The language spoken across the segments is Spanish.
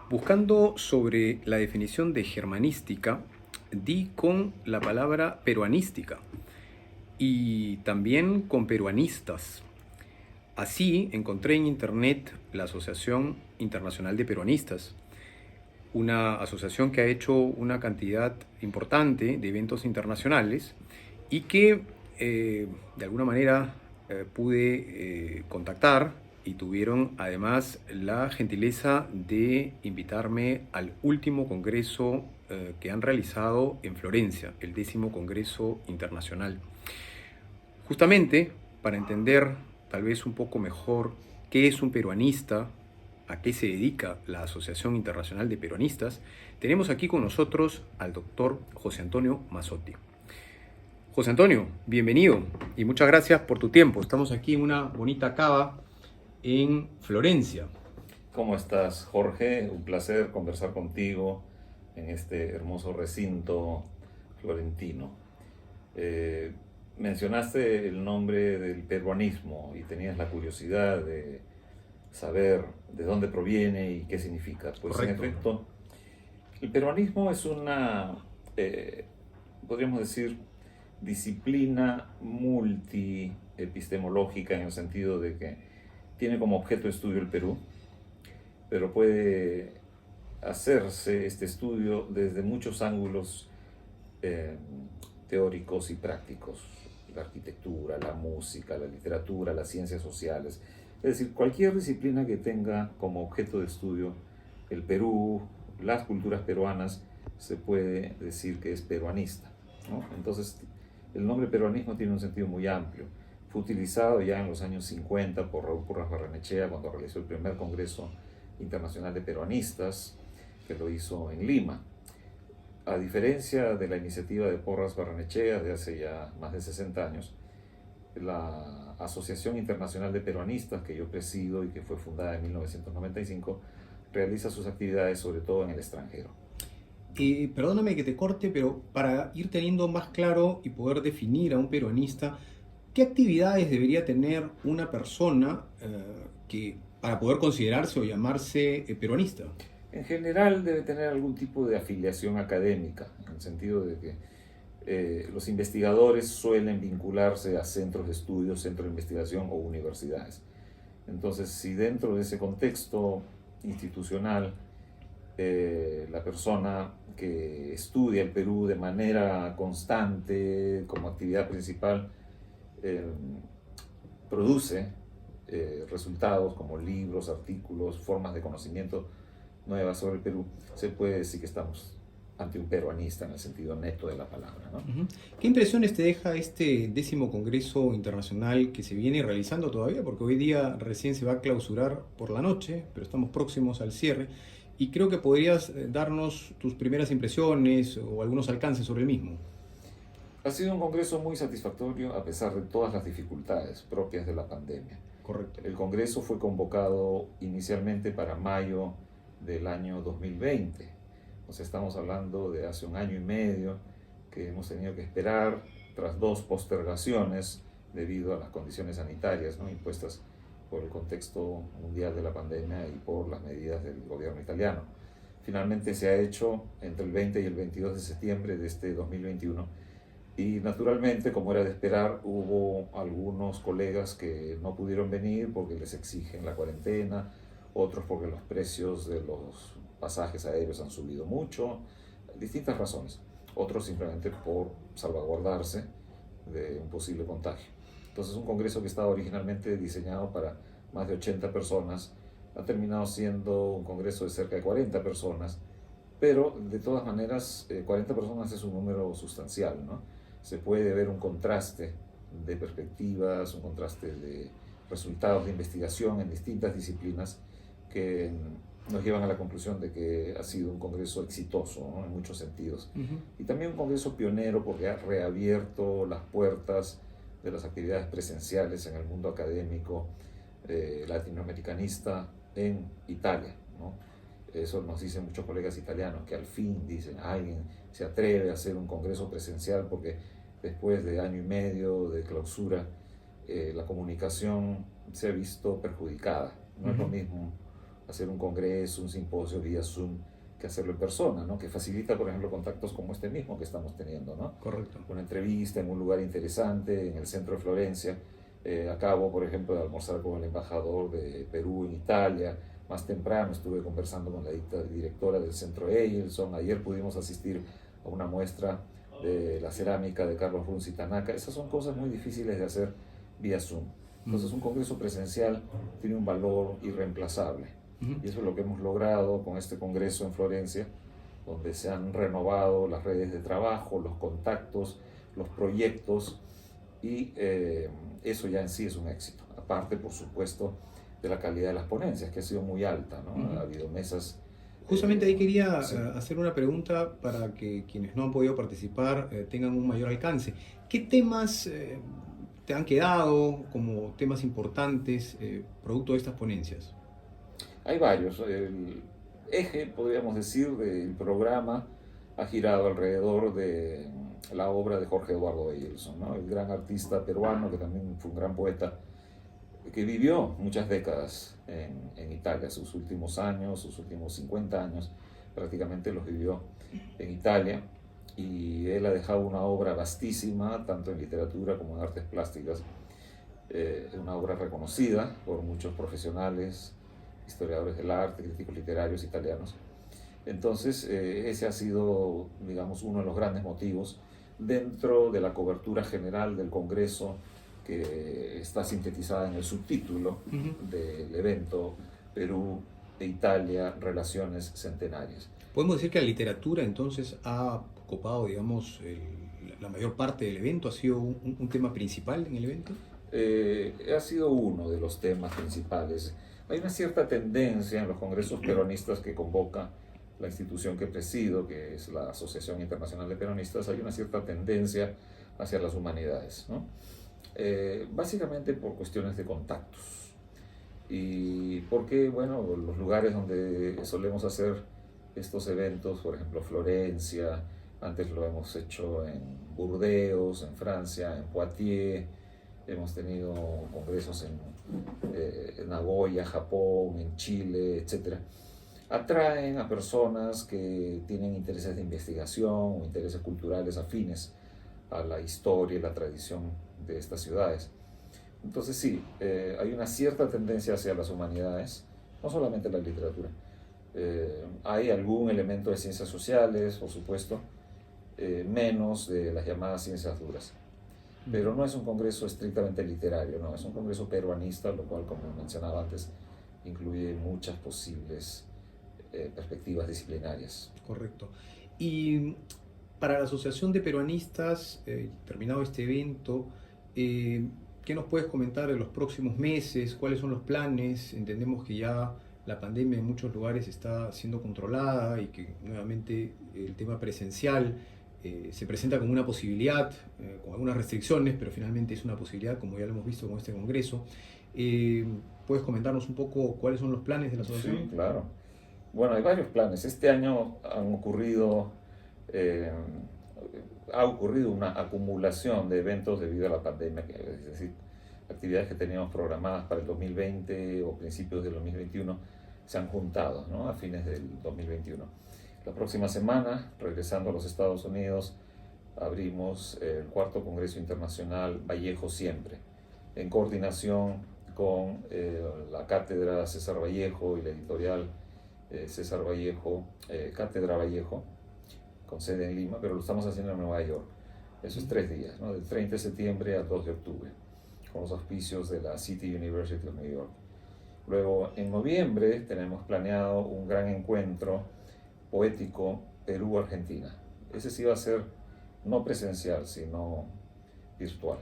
Buscando sobre la definición de germanística, di con la palabra peruanística y también con peruanistas. Así encontré en internet la Asociación Internacional de Peruanistas, una asociación que ha hecho una cantidad importante de eventos internacionales y que de alguna manera pude contactar y tuvieron además la gentileza de invitarme al último congreso que han realizado en Florencia, el 10º Congreso Internacional. Justamente para entender tal vez un poco mejor qué es un peruanista, a qué se dedica la Asociación Internacional de Peruanistas, tenemos aquí con nosotros al doctor José Antonio Mazzotti. José Antonio, bienvenido y muchas gracias por tu tiempo. Estamos aquí en una bonita cava en Florencia. ¿Cómo estás, Jorge? Un placer conversar contigo en este hermoso recinto florentino. Mencionaste el nombre del peruanismo y tenías la curiosidad de saber de dónde proviene y qué significa. Pues Correcto. En efecto, el peruanismo es una, podríamos decir, disciplina multiepistemológica en el sentido de que tiene como objeto de estudio el Perú, pero puede hacerse este estudio desde muchos ángulos teóricos y prácticos: la arquitectura, la música, la literatura, las ciencias sociales. Es decir, cualquier disciplina que tenga como objeto de estudio el Perú, las culturas peruanas, se puede decir que es peruanista, ¿no? Entonces, el nombre peruanismo tiene un sentido muy amplio. Fue utilizado ya en los años 50 por Raúl Porras Barrenechea cuando realizó el primer Congreso Internacional de Peruanistas, que lo hizo en Lima. A diferencia de la iniciativa de Porras Barrenechea de hace ya más de 60 años, la Asociación Internacional de Peruanistas, que yo presido y que fue fundada en 1995, realiza sus actividades sobre todo en el extranjero. Perdóname que te corte, pero para ir teniendo más claro y poder definir a un peruanista, ¿qué actividades debería tener una persona para poder considerarse o llamarse peruanista? En general debe tener algún tipo de afiliación académica, en el sentido de que los investigadores suelen vincularse a centros de estudio, centros de investigación o universidades. Entonces, si dentro de ese contexto institucional la persona que estudia el Perú de manera constante, como actividad principal, eh, produce resultados como libros, artículos, formas de conocimiento nuevas sobre el Perú, se puede decir que estamos ante un peruanista en el sentido neto de la palabra, ¿no? ¿Qué impresiones te deja este 10º Congreso Internacional que se viene realizando todavía? Porque hoy día recién se va a clausurar por la noche, pero estamos próximos al cierre. Y creo que podrías darnos tus primeras impresiones o algunos alcances sobre el mismo. Ha sido un congreso muy satisfactorio a pesar de todas las dificultades propias de la pandemia. Correcto. El congreso fue convocado inicialmente para mayo del año 2020. O sea, estamos hablando de hace un año y medio que hemos tenido que esperar tras 2 postergaciones debido a las condiciones sanitarias, ¿no?, impuestas por el contexto mundial de la pandemia y por las medidas del gobierno italiano. Finalmente se ha hecho entre el 20 y el 22 de septiembre de este 2021 y naturalmente, como era de esperar, hubo algunos colegas que no pudieron venir porque les exigen la cuarentena, otros porque los precios de los pasajes aéreos han subido mucho, distintas razones, otros simplemente por salvaguardarse de un posible contagio. Entonces, un congreso que estaba originalmente diseñado para más de 80 personas ha terminado siendo un congreso de cerca de 40 personas, pero de todas maneras 40 personas es un número sustancial, ¿no? Se puede ver un contraste de perspectivas, un contraste de resultados de investigación en distintas disciplinas que nos llevan a la conclusión de que ha sido un congreso exitoso, ¿no?, en muchos sentidos. Y también un congreso pionero porque ha reabierto las puertas de las actividades presenciales en el mundo académico latinoamericanista en Italia, ¿no? Eso nos dicen muchos colegas italianos, que al fin, dicen, alguien se atreve a hacer un congreso presencial porque después de año y medio de clausura, la comunicación se ha visto perjudicada. No es lo mismo hacer un congreso, un simposio vía Zoom, que hacerlo en persona, ¿no? Que facilita, por ejemplo, contactos como este mismo que estamos teniendo, ¿no? Correcto. Una entrevista en un lugar interesante, en el centro de Florencia. Acabo, por ejemplo, de almorzar con el embajador de Perú en Italia. Más temprano estuve conversando con la directora del centro Eielson. Ayer pudimos asistir a una muestra de la cerámica de Carlos Runz y Tanaka. Esas son cosas muy difíciles de hacer vía Zoom. Entonces, un congreso presencial tiene un valor irreemplazable. Y eso es lo que hemos logrado con este congreso en Florencia, donde se han renovado las redes de trabajo, los contactos, los proyectos, y eso ya en sí es un éxito. Aparte, por supuesto, de la calidad de las ponencias, que ha sido muy alta, ¿no? Ha habido mesas... Justamente ahí quería sí. hacer una pregunta para que quienes no han podido participar tengan un mayor alcance. ¿Qué temas te han quedado como temas importantes producto de estas ponencias? Hay varios. El eje, podríamos decir, del programa ha girado alrededor de la obra de Jorge Eduardo Eielson, ¿no? El gran artista peruano, que también fue un gran poeta, que vivió muchas décadas en Italia. Sus últimos años, sus últimos 50 años, prácticamente los vivió en Italia. Y él ha dejado una obra vastísima, tanto en literatura como en artes plásticas. Una obra reconocida por muchos profesionales, historiadores del arte, críticos literarios italianos. Entonces, ese ha sido, digamos, uno de los grandes motivos dentro de la cobertura general del Congreso, que está sintetizada en el subtítulo del evento: Perú e Italia, relaciones centenarias. ¿Podemos decir que la literatura entonces ha copado, digamos, la mayor parte del evento? ¿Ha sido un tema principal en el evento? Ha sido uno de los temas principales. Hay una cierta tendencia en los congresos peronistas que convoca la institución que presido, que es la Asociación Internacional de Peronistas. Hay una cierta tendencia hacia las humanidades, ¿no? Básicamente por cuestiones de contactos. Y porque, bueno, los lugares donde solemos hacer estos eventos, por ejemplo, Florencia, antes lo hemos hecho en Burdeos, en Francia, en Poitiers, hemos tenido congresos en Nagoya, Japón, en Chile, etc. Atraen a personas que tienen intereses de investigación o intereses culturales afines a la historia y la tradición de estas ciudades. Entonces sí, hay una cierta tendencia hacia las humanidades, no solamente la literatura. Hay algún elemento de ciencias sociales, por supuesto, menos de las llamadas ciencias duras. Pero no es un congreso estrictamente literario, no, es un congreso peruanista, lo cual, como mencionaba antes, incluye muchas posibles perspectivas disciplinarias. Correcto. Y para la Asociación de Peruanistas, terminado este evento, ¿qué nos puedes comentar de los próximos meses? ¿Cuáles son los planes? Entendemos que ya la pandemia en muchos lugares está siendo controlada y que nuevamente el tema presencial se presenta como una posibilidad, con algunas restricciones, pero finalmente es una posibilidad, como ya lo hemos visto con este congreso. ¿Puedes comentarnos un poco cuáles son los planes de la asociación? Sí, claro. Bueno, hay varios planes. Este año ha ocurrido una acumulación de eventos debido a la pandemia, es decir, actividades que teníamos programadas para el 2020 o principios del 2021 se han juntado, ¿no?, a fines del 2021. La próxima semana, regresando a los Estados Unidos, abrimos el cuarto Congreso Internacional Vallejo Siempre, en coordinación con la Cátedra César Vallejo y la editorial César Vallejo, Cátedra Vallejo, con sede en Lima, pero lo estamos haciendo en Nueva York. Eso es 3 días, ¿no?, del 30 de septiembre al 2 de octubre, con los auspicios de la City University of New York. Luego, en noviembre, tenemos planeado un gran encuentro poético Perú-Argentina. Ese sí va a ser no presencial, sino virtual.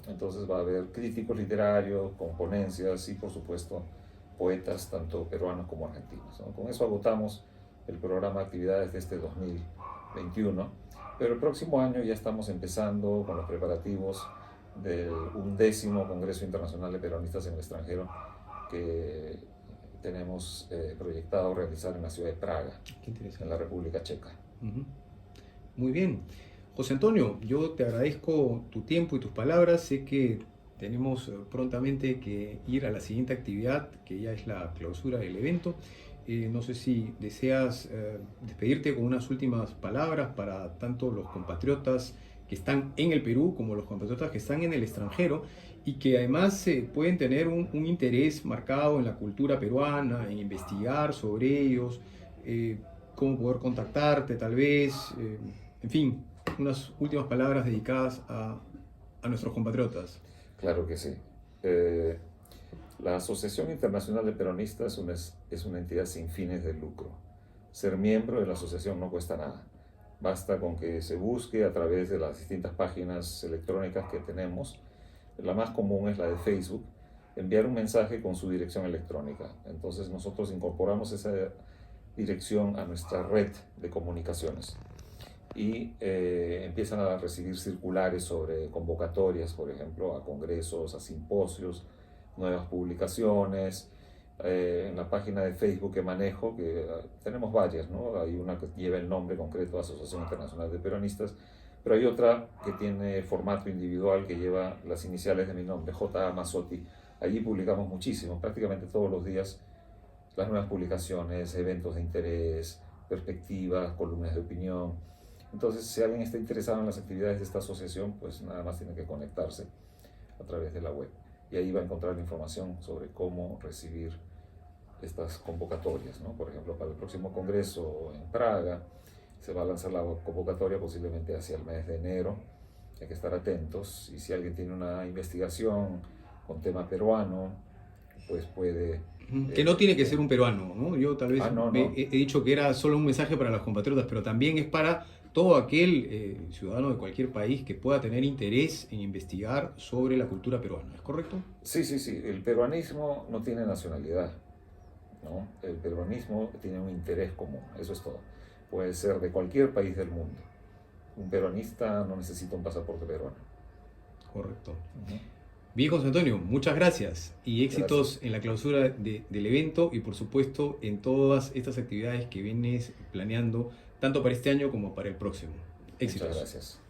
Entonces va a haber críticos literarios, con ponencias y, por supuesto, poetas tanto peruanos como argentinos, ¿no? Con eso agotamos el programa de actividades de este 2021, pero el próximo año ya estamos empezando con los preparativos del 11º Congreso Internacional de Peronistas en el extranjero, que tenemos proyectado realizar en la ciudad de Praga, en la República Checa. Muy bien. José Antonio, yo te agradezco tu tiempo y tus palabras. Sé que tenemos prontamente que ir a la siguiente actividad, que ya es la clausura del evento. No sé si deseas despedirte con unas últimas palabras para tanto los compatriotas que están en el Perú como los compatriotas que están en el extranjero y que además pueden tener un interés marcado en la cultura peruana, en investigar sobre ellos, cómo poder contactarte tal vez, en fin, unas últimas palabras dedicadas a nuestros compatriotas. Claro que sí. La Asociación Internacional de Peronistas es una entidad sin fines de lucro. Ser miembro de la asociación no cuesta nada. Basta con que se busque a través de las distintas páginas electrónicas que tenemos. La más común es la de Facebook. Enviar un mensaje con su dirección electrónica. Entonces nosotros incorporamos esa dirección a nuestra red de comunicaciones. Y empiezan a recibir circulares sobre convocatorias, por ejemplo, a congresos, a simposios, nuevas publicaciones. En la página de Facebook que manejo, que tenemos varias, ¿no? Hay una que lleva el nombre concreto, Asociación Internacional de Peronistas, pero hay otra que tiene formato individual que lleva las iniciales de mi nombre, J.A. Mazzotti. Allí publicamos muchísimo, prácticamente todos los días, las nuevas publicaciones, eventos de interés, perspectivas, columnas de opinión. Entonces, si alguien está interesado en las actividades de esta asociación, pues nada más tiene que conectarse a través de la web. Y ahí va a encontrar información sobre cómo recibir estas convocatorias, ¿no? Por ejemplo, para el próximo congreso en Praga, se va a lanzar la convocatoria posiblemente hacia el mes de enero. Hay que estar atentos. Y si alguien tiene una investigación con tema peruano, pues puede... Que no tiene que ser un peruano, ¿no? Yo tal vez no. He dicho que era solo un mensaje para los compatriotas, pero también es para todo aquel ciudadano de cualquier país que pueda tener interés en investigar sobre la cultura peruana, ¿es correcto? Sí. El peruanismo no tiene nacionalidad, ¿no? El peruanismo tiene un interés común, eso es todo. Puede ser de cualquier país del mundo. Un peronista no necesita un pasaporte peruano. Correcto. Bien, José Antonio, muchas gracias y éxitos en la clausura del evento y por supuesto en todas estas actividades que vienes planeando tanto para este año como para el próximo. Éxitos. Muchas gracias.